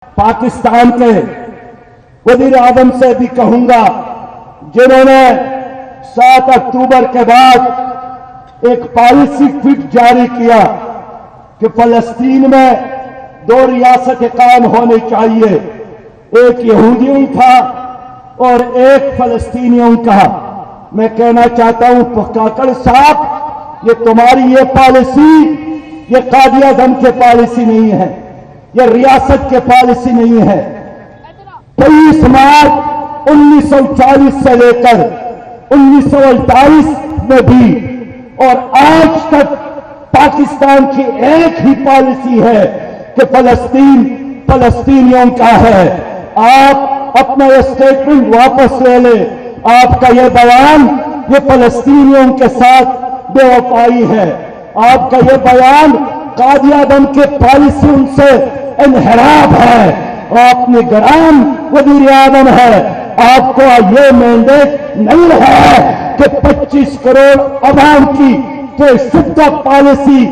पाकिस्तान के वजीर आजम से भी कहूंगा, जिन्होंने 7 अक्टूबर के बाद एक पॉलिसी फिट जारी किया कि फलस्तीन में 2 रियासतें कायम होनी चाहिए, एक यहूदियों का और एक फलस्तीनियों का। मैं कहना चाहता हूं काकड़ साहब, ये तुम्हारी ये पॉलिसी ये कादियादम के पॉलिसी नहीं है, ये रियासत के पॉलिसी नहीं है। 23 मार्च 1940 से लेकर 1948 में भी और आज तक पाकिस्तान की एक ही पॉलिसी है कि फलस्तीन फलस्तीनियों का है। आप अपना ये स्टेटमेंट वापस ले लें। आपका ये बयान ये फलस्तीनियों के साथ बेवफाई है। आपका ये बयान कादियादम के पॉलिसियों से इनहराफ है। आप निगरान वज़ीर आज़म है, आपको ये मैंडेट नहीं है कि 25 करोड़ अवाम की तो शुद्ध पॉलिसी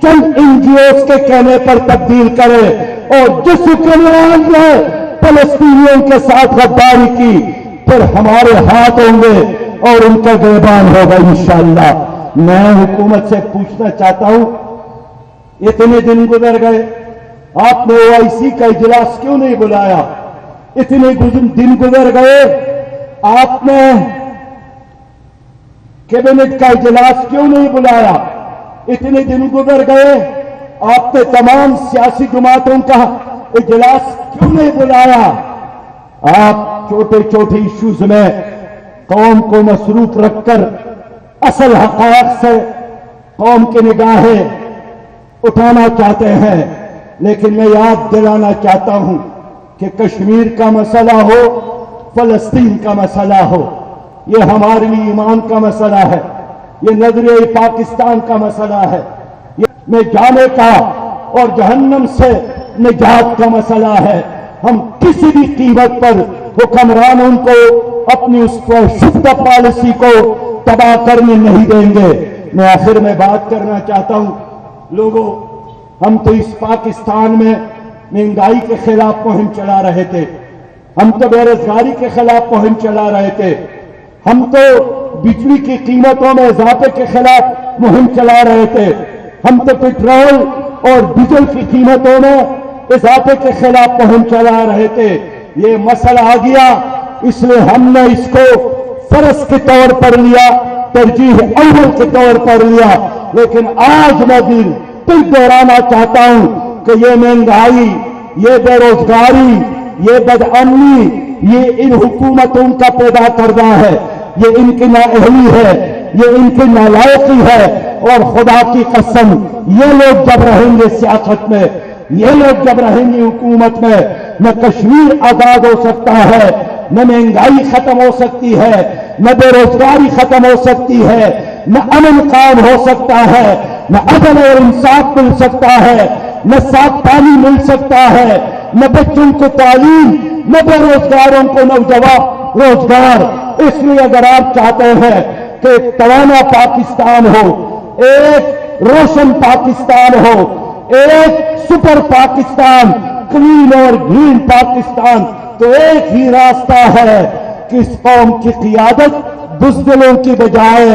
चंद एनजीओ के कहने पर तब्दील करे। और जिस हुक्मरान ने फलस्तीनियों के साथ गद्दारी की फिर हमारे हाथ होंगे और उनका गिरबान होगा इंशाअल्लाह। मैं हुकूमत से पूछना चाहता हूं, इतने दिन गुजर गए, आपने ओआईसी का इजलास क्यों नहीं बुलाया? इतने दिन गुजर गए, आपने कैबिनेट का इजलास क्यों नहीं बुलाया? इतने दिन गुजर गए, आपने तमाम सियासी जमातों का इजलास क्यों नहीं बुलाया? आप छोटे छोटे इश्यूज में कौम को मसरूफ रखकर असल हक़ाइक़ से कौम की निगाहें उठाना चाहते हैं। लेकिन मैं याद दिलाना चाहता हूं कि कश्मीर का मसला हो, फलस्तीन का मसला हो, ये हमारे लिए ईमान का मसला है, ये नजरिए पाकिस्तान का मसला है, ये में जाने का और जहन्नम से निजात का मसला है। हम किसी भी कीमत पर हुक्मरानों को अपनी उस शुद्ध पॉलिसी को तबाह करने नहीं देंगे। मैं आखिर में बात करना चाहता हूं, लोगों, हम तो इस पाकिस्तान में महंगाई के खिलाफ मुहिम चला रहे थे, हम तो बेरोजगारी के खिलाफ मुहिम चला रहे थे, हम तो बिजली की कीमतों में इजाफे के खिलाफ मुहिम चला रहे थे, हम तो पेट्रोल और डीजल की कीमतों में इजाफे के खिलाफ मुहिम चला रहे थे। ये मसला आ गया, इसलिए हमने इसको फर्ज के तौर पर लिया, तरजीह अव्वल के तौर पर लिया। लेकिन आज मैं दिल दोहराना चाहता हूं कि ये महंगाई, ये बेरोजगारी, ये बदअमनी, ये इन हुकूमतों का पैदा करना है, ये इनकी नाअहली है, ये इनकी नालायकी है। और खुदा की कसम, ये लोग जब रहेंगे सियासत में, ये लोग जब रहेंगे हुकूमत में, न कश्मीर आजाद हो सकता है, न महंगाई खत्म हो सकती है, न बेरोजगारी खत्म हो सकती है, न अमन कायम हो सकता है, न अदल और इंसाफ मिल सकता है, न साफ पानी मिल सकता है, न बच्चों को तालीम, न बेरोजगारों को नौजवान रोजगार। इसलिए अगर आप चाहते हैं कि एक तवाना पाकिस्तान हो, एक रोशन पाकिस्तान हो, एक सुपर पाकिस्तान, क्लीन और ग्रीन पाकिस्तान, तो एक ही रास्ता है कि इस कौम की क़ियादत बुज़दिलों की बजाय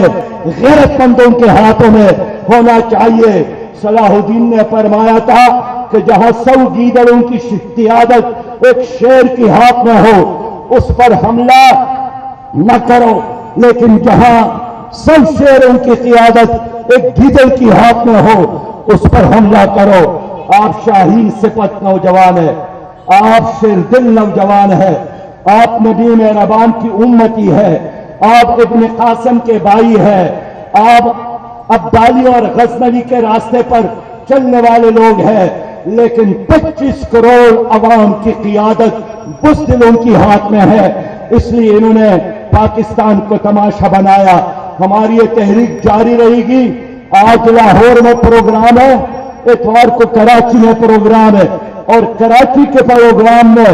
गैरतमंदों के हाथों में होना चाहिए। सलाहुद्दीन ने फरमाया था कि जहां 100 गीदड़ों की क़ियादत एक शेर की हाथ में हो, उस पर हमला न करो, लेकिन जहां 100 शेरों की क़ियादत एक गीदड़ की हाथ में हो, उस पर हमला करो। आप शाहीन सिफत नौजवान है, आप शेरदिल नौजवान है, आप नबी मेहरबान की उम्मती है, आप इब्न कासिम के भाई है, आप अब्दाली और गजनवी के रास्ते पर चलने वाले लोग हैं। लेकिन 25 करोड़ अवाम की क़ियादत बुज़दिलों की हाथ में है, इसलिए इन्होंने पाकिस्तान को तमाशा बनाया। हमारी ये तहरीक जारी रहेगी। आज लाहौर में प्रोग्राम है, इतवार को कराची में प्रोग्राम है, और कराची के प्रोग्राम में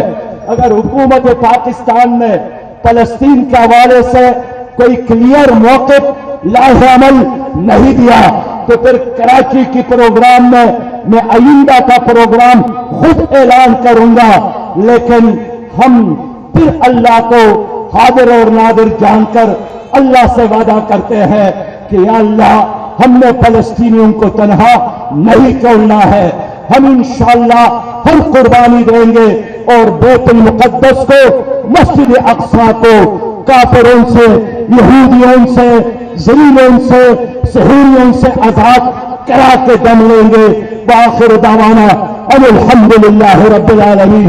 अगर हुकूमत पाकिस्तान ने फलस्तीन के हवाले से कोई क्लियर मौक़िफ़ लाहे अमल नहीं दिया تو پھر کراچی کی پروگرام میں آئندہ کا پروگرام خود اعلان کروں گا، لیکن ہم پھر اللہ کو حاضر اور نادر جان کر اللہ سے وعدہ کرتے ہیں کہ یا اللہ ہم نے فلسطینیوں کو تنہا نہیں چھوڑنا ہے، ہم انشاءاللہ ہر قربانی دیں گے اور بیت المقدس کو، مسجد اقصی کو کافروں سے، یہودیوں سے، ذلیلوں سے، سحوریوں سے آزاد کرا کے دم لیں گے۔ وآخر دعوانا ان الحمدللہ رب العالمین۔